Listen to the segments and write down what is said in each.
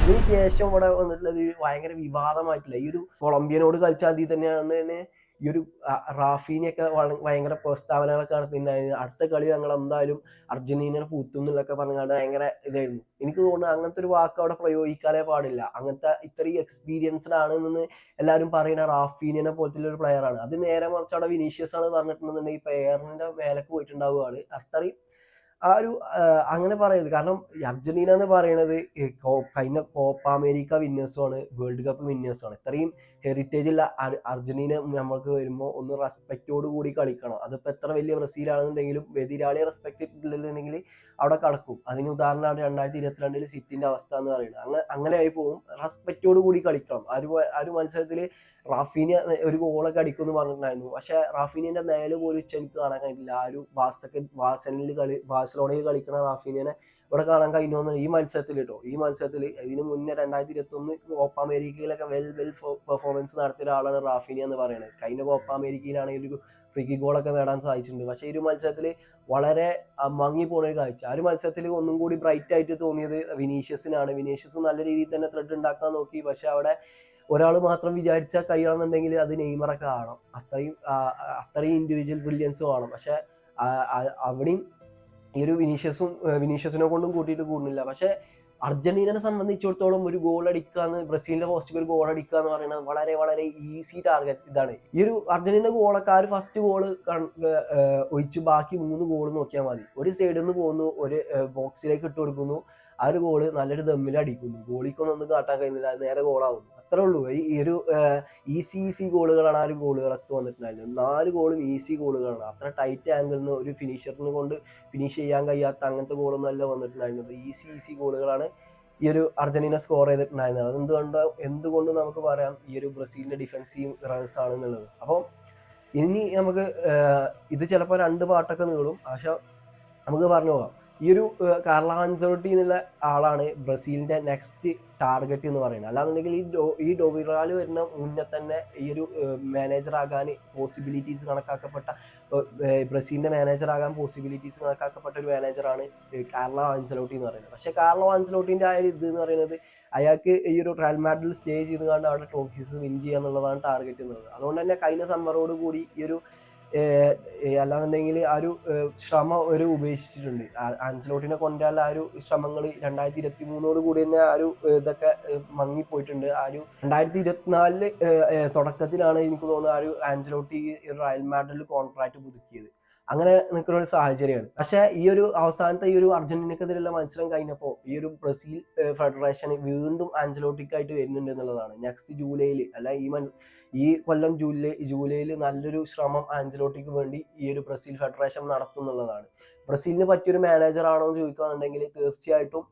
ഇതിനുശേഷം ഇവിടെ വന്നിട്ടുള്ളത് ഭയങ്കര വിവാദമായിട്ടില്ല. ഈ ഒരു കൊളംബിയനോട് കളിച്ച അതിൽ തന്നെയാണ് തന്നെ ഈ ഒരു റാഫീനയൊക്കെ ഭയങ്കര പ്രസ്താവനകളൊക്കെ നടത്തിയിട്ടുണ്ടായിരുന്നു. അടുത്ത കളി ഞങ്ങൾ എന്തായാലും അർജന്റീനയെ പൂത്തും എന്നുള്ളതൊക്കെ പറഞ്ഞാണ്ട് ഭയങ്കര ഇതായിരുന്നു. എനിക്ക് തോന്നുന്നു അങ്ങനത്തെ ഒരു വാക്ക് അവിടെ പ്രയോഗിക്കാനേ പാടില്ല. അങ്ങനത്തെ ഇത്രയും എക്സ്പീരിയൻസ്ഡ് ആണെന്ന് എല്ലാവരും പറയുന്ന റാഫീനിയനെ പോലത്തെ ഒരു പ്ലെയർ ആണ്. അത് നേരെ മറിച്ച് അവിടെ വിനീഷ്യസ് ആണ് പറഞ്ഞിട്ടുണ്ടെന്നുണ്ടെങ്കിൽ പെയറിന്റെ മേലേക്ക് പോയിട്ടുണ്ടാവുകയാണ്. അത്രയും ആ ഒരു അങ്ങനെ പറയരുത്. കാരണം ഈ അർജന്റീന എന്ന് പറയുന്നത് കഴിഞ്ഞ കോപ്പ അമേരിക്ക വിന്നേഴ്സുമാണ്, വേൾഡ് കപ്പ് വിന്നേഴ്സുമാണ്. ഇത്രയും ഹെറിറ്റേജ് ഉള്ള അർജന്റീന നമ്മൾക്ക് വരുമ്പോൾ ഒന്ന് റെസ്പെക്റ്റോട് കൂടി കളിക്കണം. അതിപ്പോൾ എത്ര വലിയ ബ്രസീലാണെന്നുണ്ടെങ്കിലും എതിരാളിയെ റെസ്പെക്ട് ചെയ്തിട്ടില്ലെങ്കിൽ അവിടെ കടക്കും. അതിന് ഉദാഹരണമാണ് 2022 സിറ്റിന്റെ അവസ്ഥ എന്ന് പറയുന്നത്. അങ്ങനെ ആയി പോകും. റെസ്പെക്റ്റോട് കൂടി കളിക്കണം. ആ ഒരു മത്സരത്തിൽ റാഫീന ഒരു ഗോളൊക്കെ അടിക്കുമെന്ന് പറഞ്ഞിട്ടുണ്ടായിരുന്നു. പക്ഷെ റാഫീനിന്റെ നേരെ പോലും എനിക്ക് കാണാൻ കഴിഞ്ഞില്ല. ആ ഒരു ബാഴ്സലോണയിൽ കളിക്കുന്ന റാഫീനിനെ ഇവിടെ കാണാൻ കഴിഞ്ഞോന്ന് ഈ മത്സരത്തിൽ കേട്ടോ. ഈ മത്സരത്തിൽ ഇതിന് മുന്നേ 2021 കോപ്പ അമേരിക്കയിലൊക്കെ വെൽ പെർഫോമൻസ് നടത്തിയ ഒരാളാണ് റാഫീനിയ എന്ന് പറയുന്നത്. കഴിഞ്ഞ കോപ്പ അമേരിക്കയിലാണെങ്കിൽ ഒരു ഫ്രീ ഗോളൊക്കെ നേടാൻ സാധിച്ചിട്ടുണ്ട്. പക്ഷെ ഈ ഒരു മത്സരത്തിൽ വളരെ മങ്ങിപ്പോണ ഒരു കാഴ്ച. ആ ഒരു മത്സരത്തിൽ ഒന്നും കൂടി ബ്രൈറ്റ് ആയിട്ട് തോന്നിയത് വിനീഷ്യസിനാണ്. വിനീഷ്യസ് നല്ല രീതിയിൽ തന്നെ ത്രെഡ് ഉണ്ടാക്കാൻ നോക്കി. പക്ഷെ അവിടെ ഒരാൾ മാത്രം വിചാരിച്ചാൽ കഴിയണമെന്നുണ്ടെങ്കിൽ അത് നെയ്മറൊക്കെ ആവണം. അത്രയും ഇൻഡിവിജ്വൽ ബ്രില്യൻസ് വേണം. പക്ഷെ അവിടെയും ഈ ഒരു വിനീഷ്യസിനെ കൊണ്ടും കൂട്ടിയിട്ട് കൂടുന്നില്ല. പക്ഷെ അർജന്റീനയെ സംബന്ധിച്ചിടത്തോളം ഒരു ഗോൾ അടിക്കാന്ന്, ബ്രസീലിന്റെ പോസ്റ്റിൽ ഒരു ഗോൾ അടിക്കുക എന്ന് പറയുന്നത് വളരെ വളരെ ഈസി ടാർഗറ്റ് ഇതാണ്. ഈ ഒരു അർജന്റീന ഗോളൊക്കെ ആ ഒരു ഫസ്റ്റ് ഗോള് ഒഴിച്ച് ബാക്കി 3 ഗോൾ നോക്കിയാൽ മതി. ഒരു സൈഡിൽ നിന്ന് പോകുന്നു, ഒരു ബോക്സിലേക്ക് ഇട്ട് കൊടുക്കുന്നു, ആ ഒരു ഗോള് നല്ലൊരു ദമ്മിൽ അടിക്കുന്നു. ഗോളിക്കൊന്നും കാട്ടാൻ കഴിയുന്നില്ല, അത് നേരെ ഗോളാവുന്നു. അത്രേ ഉള്ളൂ. ഈ ഒരു ഈസി ഗോളുകളാണ് ആ ഒരു ഗോളുകളൊക്കെ വന്നിട്ടുണ്ടായിരുന്നത്. 4 ഗോളും ഈസി ഗോളുകളാണ്. അത്ര ടൈറ്റ് ആംഗിളിൽ നിന്ന് ഒരു ഫിനിഷറിനെ കൊണ്ട് ഫിനിഷ് ചെയ്യാൻ കഴിയാത്ത അങ്ങനത്തെ ഗോളൊന്നും അല്ല വന്നിട്ടുണ്ടായിരുന്നത്. ഈസി ഗോളുകളാണ് ഈ ഒരു അർജന്റീന സ്കോർ ചെയ്തിട്ടുണ്ടായിരുന്നത്. എന്തുകൊണ്ട് നമുക്ക് പറയാം ഈ ഒരു ബ്രസീലിന്റെ ഡിഫൻസീവ് റൺസ് ആണ് എന്നുള്ളത്. അപ്പോൾ ഇനി നമുക്ക് ഇത് ചിലപ്പോൾ 2 പാട്ടൊക്കെ നീളും. പക്ഷെ നമുക്ക് പറഞ്ഞു പോകാം. ഈ ഒരു കാർലോ ആൻസെലോട്ടി എന്നുള്ള ആളാണ് ബ്രസീലിന്റെ നെക്സ്റ്റ് ടാർഗറ്റ് എന്ന് പറയുന്നത്. അല്ലാന്നുണ്ടെങ്കിൽ ഈ ഡൊവിറാൽ വരുന്ന മുന്നേ തന്നെ ഈ ഒരു മാനേജറാകാൻ പോസിബിലിറ്റീസ് കണക്കാക്കപ്പെട്ട, ബ്രസീലിന്റെ മാനേജറാകാൻ പോസിബിലിറ്റീസ് കണക്കാക്കപ്പെട്ട ഒരു മാനേജറാണ് കാർലോ ആൻസെലോട്ടി എന്ന് പറയുന്നത്. പക്ഷെ കാർലോ ആൻസെലോട്ടിന്റെ ആ ഒരു ഇത് എന്ന് പറയുന്നത് അയാൾക്ക് ഈ ഒരു റയൽ മാഡ്രിഡിൽ സ്റ്റേ ചെയ്തുകൊണ്ട് അവിടെ ട്രോഫീസ് വിൻ ചെയ്യുക എന്നുള്ളതാണ് ടാർഗറ്റ് എന്നുള്ളത്. അതുകൊണ്ട് തന്നെ കഴിഞ്ഞ സമ്മറോട് കൂടി ഈ ഒരു അല്ലാന്നുണ്ടെങ്കിൽ ആ ഒരു ശ്രമം ഒരു ഉപേക്ഷിച്ചിട്ടുണ്ട്. ആൻസലോട്ടിനെ കൊണ്ടുവരാനുള്ള ആ ഒരു ശ്രമങ്ങൾ 2023 കൂടി തന്നെ ആ ഒരു ഇതൊക്കെ മങ്ങിപ്പോയിട്ടുണ്ട്. ആ ഒരു 2024 തുടക്കത്തിലാണ് എനിക്ക് തോന്നുന്നത് ആ ഒരു ആൻസലോട്ടി റയൽ മാഡ്രിഡിൽ കോൺട്രാക്ട് പുതുക്കിയത്. അങ്ങനെ നിൽക്കുന്ന ഒരു സാഹചര്യമാണ്. പക്ഷെ ഈ ഒരു അവസാനത്തെ ഈ ഒരു അർജന്റീനക്കെതിരെയുള്ള മത്സരം കഴിഞ്ഞപ്പോൾ ഈ ഒരു ബ്രസീൽ ഫെഡറേഷൻ വീണ്ടും ആൻസലോട്ടിക്കായിട്ട് വരുന്നുണ്ട് എന്നുള്ളതാണ്. നെക്സ്റ്റ് ജൂലൈയിൽ അല്ല ഈ കൊല്ലം ജൂലൈയിൽ നല്ലൊരു ശ്രമം ആൻസലോട്ടിക്ക് വേണ്ടി ഈ ഒരു ബ്രസീൽ ഫെഡറേഷൻ നടത്തും എന്നുള്ളതാണ്. ബ്രസീലിന് പറ്റിയൊരു മാനേജർ ആണോ എന്ന് ചോദിക്കുകയാണെന്നുണ്ടെങ്കിൽ തീർച്ചയായിട്ടും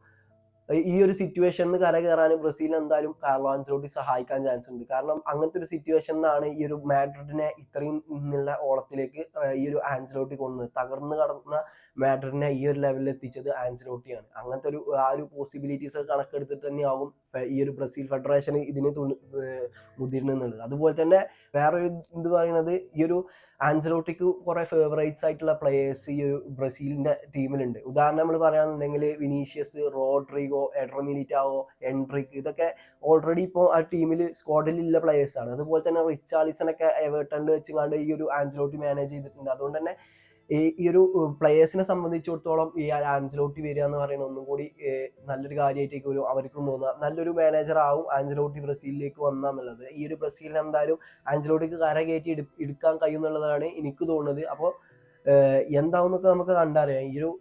ഈ ഒരു സിറ്റുവേഷനിൽ കയറാൻ ബ്രസീൽ എന്തായാലും കാർലോ ആൻസെലോട്ടി സഹായിക്കാൻ ചാൻസ് ഉണ്ട്. കാരണം അങ്ങനത്തെ ഒരു സിറ്റുവേഷനിലാണ് ഈ ഒരു മാഡ്രിഡിനെ ഇത്രയും നിന്നുള്ള ഓളത്തിലേക്ക് ഈ ഒരു ആൻസെലോട്ടി കൊണ്ടുവന്നത്. തകർന്ന് കടന്ന മാഡ്രിഡിനെ ഈ ഒരു ലെവലിൽ എത്തിച്ചത് ആൻസെലോട്ടിയാണ്. അങ്ങനത്തെ ആ ഒരു പോസിബിലിറ്റീസ് കണക്കെടുത്തിട്ട് തന്നെയാകും ഈ ഒരു ബ്രസീൽ ഫെഡറേഷൻ ഇതിന് മുതിരുന്നുള്ളത്. അതുപോലെ തന്നെ വേറൊരു ഇത് പറയുന്നത് ഈ ഒരു ആൻസെലോട്ടിക്ക് കുറെ ഫേവറേറ്റ്സ് ആയിട്ടുള്ള പ്ലേയേഴ്സ് ഈ ഒരു ബ്രസീലിന്റെ ടീമിലുണ്ട്. ഉദാഹരണം നമ്മൾ പറയുകയാണെന്നുണ്ടെങ്കിൽ Vinicius, Rodrygo, Eder Militao, Endrick, ഇതൊക്കെ ഓൾറെഡി ഇപ്പോൾ ആ ടീമിൽ സ്ക്വാഡിലുള്ള പ്ലേയേഴ്സ് ആണ്. അതുപോലെ തന്നെ റിച്ചാർലിസണൊക്കെ എവർട്ടണിൽ വെച്ചുകൊണ്ട് ഈ ഒരു ആൻസെലോട്ടി മാനേജ് ചെയ്തിട്ടുണ്ട്. അതുകൊണ്ട് തന്നെ ഈ ഒരു പ്ലേയേഴ്സിനെ സംബന്ധിച്ചിടത്തോളം ഈ ആൻസെലോട്ടി വരിക എന്ന് പറയുന്നത് ഒന്നും കൂടി നല്ലൊരു കാര്യമായിട്ടേക്ക് അവർക്കും തോന്നുക. നല്ലൊരു മാനേജർ ആവും ആൻസെലോട്ടി ബ്രസീലിലേക്ക് വന്നാന്നുള്ളത്. ഈ ഒരു ബ്രസീലിന് എന്തായാലും ആൻസെലോട്ടിക്ക് കര കയറ്റി എടുക്കാൻ കഴിയുന്നുള്ളതാണ് എനിക്ക് തോന്നുന്നത്. അപ്പോൾ എന്താവുന്നൊക്കെ നമുക്ക് കണ്ടറിയാം.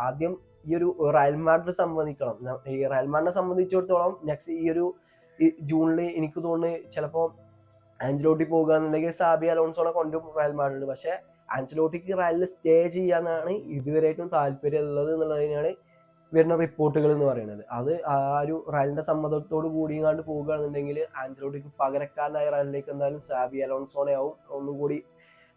ആദ്യം ഈ ഒരു റയൽ മാഡ്രിഡ് സംബന്ധിക്കണം. ഈ റയൽ മാഡ്രിഡിനെ സംബന്ധിച്ചിടത്തോളം നെക്സ്റ്റ് ഈ ജൂണിൽ എനിക്ക് തോന്നുന്നത് ചിലപ്പോൾ ആൻസെലോട്ടി പോകുകയാണെന്നുണ്ടെങ്കിൽ സാബി അലോൺസോനെ കൊണ്ടും റയൽ മാഡ്രിഡ്. പക്ഷെ ആൻസെലോട്ടിക്ക് റയലിൽ സ്റ്റേ ചെയ്യാനാണ് ഇതുവരെയായിട്ടും താല്പര്യം ഉള്ളത് എന്നുള്ളതിനാണ് വരുന്ന റിപ്പോർട്ടുകൾ എന്ന് പറയുന്നത്. അത് ആ ഒരു റയലിന്റെ സമ്മതത്തോട് കൂടിയാണ്ട് പോകുകയാണെന്നുണ്ടെങ്കിൽ ആൻസെലോട്ടിക്ക് പകരക്കാരനായ റയലിലേക്ക് എന്തായാലും സാബി അലോൺസോനെ ആവും ഒന്നും കൂടി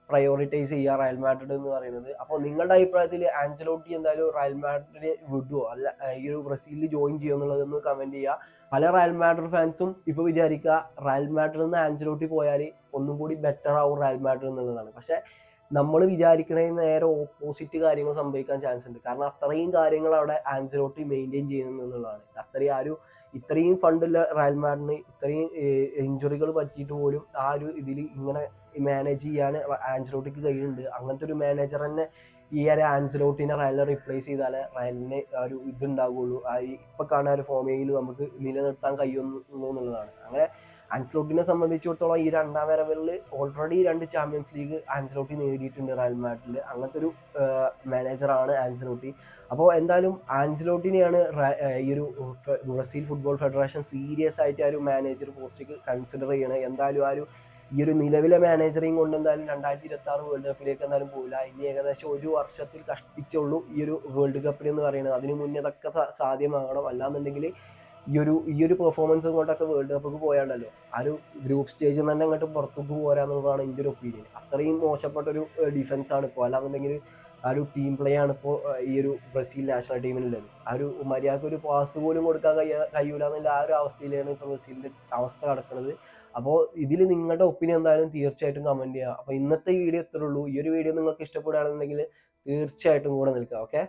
പ്രയോറിറ്റൈസ് ചെയ്യുക റയൽ മാഡ്രിഡ് എന്ന് പറയുന്നത്. അപ്പോൾ നിങ്ങളുടെ അഭിപ്രായത്തിൽ ആൻസെലോട്ടി എന്തായാലും റയൽ മാഡ്രിഡ് വിടുവോ അല്ല ഈ ഒരു ബ്രസീലിൽ ജോയിൻ ചെയ്യുമോ എന്നുള്ളതൊന്ന് കമന്റ് ചെയ്യുക. പല റയൽ മാഡ്രിഡ് ഫാൻസും ഇപ്പോൾ വിചാരിക്കുക റയൽ മാഡ്രിഡിൽ നിന്ന് ആൻസെലോട്ടി പോയാൽ ഒന്നും കൂടി ബെറ്റർ ആവും റയൽ മാഡ്രിഡ് എന്നുള്ളതാണ്. പക്ഷെ നമ്മൾ വിചാരിക്കണതിന് നേരെ ഓപ്പോസിറ്റ് കാര്യങ്ങൾ സംഭവിക്കാൻ ചാൻസ് ഉണ്ട്. കാരണം അത്രയും കാര്യങ്ങൾ അവിടെ ആൻസെലോട്ടി മെയിൻറ്റെയിൻ ചെയ്യുന്നു എന്നുള്ളതാണ്. അത്രയും ഇത്രയും ഫണ്ടുള്ള റയൽ മാഡ്രിഡിന് ഇത്രയും ഇഞ്ചുറികൾ പറ്റിയിട്ട് പോലും ആ ഒരു ഇതിൽ ഇങ്ങനെ മാനേജ് ചെയ്യാൻ ആൻസലോട്ടിക്ക് കഴിയുന്നുണ്ട്. അങ്ങനത്തെ ഒരു മാനേജർ തന്നെ ഈ ഒരു ആൻസലോട്ടിനെ റയലിനെ റീപ്ലേസ് ചെയ്താലേ റയലിന് ആ ഒരു ഇതുണ്ടാവുകയുള്ളൂ. ആ ഇപ്പൊ കാണുന്ന ഒരു ഫോമയിൽ നമുക്ക് നിലനിർത്താൻ കഴിയുന്നു എന്നുള്ളതാണ്. അങ്ങനെ ആൻസലോട്ടിനെ സംബന്ധിച്ചിടത്തോളം ഈ രണ്ടാം വരവിൽ ഓൾറെഡി 2 ചാമ്പ്യൻസ് ലീഗ് ആൻസലോട്ടി നേടിയിട്ടുണ്ട് റയൽ മാഡ്രിഡിൽ. അങ്ങനത്തെ ഒരു മാനേജറാണ് ആൻസലോട്ടി. അപ്പോൾ എന്തായാലും ആൻസലോട്ടിനെയാണ് ഈ ഒരു ബ്രസീൽ ഫുട്ബോൾ ഫെഡറേഷൻ സീരിയസ് ആയിട്ട് ആ ഒരു മാനേജർ പോസ്റ്റിക്ക് കൺസിഡർ ചെയ്യണത്. എന്തായാലും ആ ഒരു ഈ ഒരു നിലവിലെ മാനേജറിങ് കൊണ്ട് എന്തായാലും 2026 വേൾഡ് കപ്പിലേക്ക് എന്തായാലും പോകില്ല. ഇനി ഏകദേശം 1 വർഷത്തിൽ കഷ്ടിച്ചുള്ളൂ ഈ ഒരു വേൾഡ് കപ്പിൽ എന്ന് പറയുന്നത്. അതിന് മുന്നേ അതൊക്കെ സാധ്യമാകണം. അല്ലാന്നുണ്ടെങ്കിൽ ഈ ഒരു പെർഫോമൻസും കൊണ്ടൊക്കെ വേൾഡ് കപ്പിക്ക് പോയാണ്ടല്ലോ ആ ഒരു ഗ്രൂപ്പ് സ്റ്റേജിൽ തന്നെ അങ്ങോട്ട് പുറത്തേക്ക് പോരാന്നുള്ളതാണ് എൻ്റെ ഒരു ഒപ്പീനിയൻ. അത്രയും മോശപ്പെട്ട ഒരു ഡിഫൻസ് ആണ് ഇപ്പോൾ. അല്ലാന്നുണ്ടെങ്കിൽ ആ ഒരു ടീം പ്ലേ ആണ് ഇപ്പോൾ ഈ ഒരു ബ്രസീൽ നാഷണൽ ടീമിനുള്ളത്. ആ ഒരു മര്യാദക്ക് ഒരു പാസ് പോലും കൊടുക്കാൻ കഴിയൂല എന്നുള്ള ആ ഒരു അവസ്ഥയിലാണ് ഇപ്പോൾ ബ്രസീലിൻ്റെ അവസ്ഥ കിടക്കുന്നത്. അപ്പോൾ ഇതിൽ നിങ്ങളുടെ ഒപ്പീനിയൻ എന്തായാലും തീർച്ചയായിട്ടും കമൻറ്റ് ചെയ്യുക. അപ്പോൾ ഇന്നത്തെ വീഡിയോ ഇത്രേ ഉള്ളൂ. ഈ ഒരു വീഡിയോ നിങ്ങൾക്ക് ഇഷ്ടപ്പെടുകയാണെന്നുണ്ടെങ്കിൽ തീർച്ചയായിട്ടും കൂടെ നിൽക്കുക. ഓക്കെ.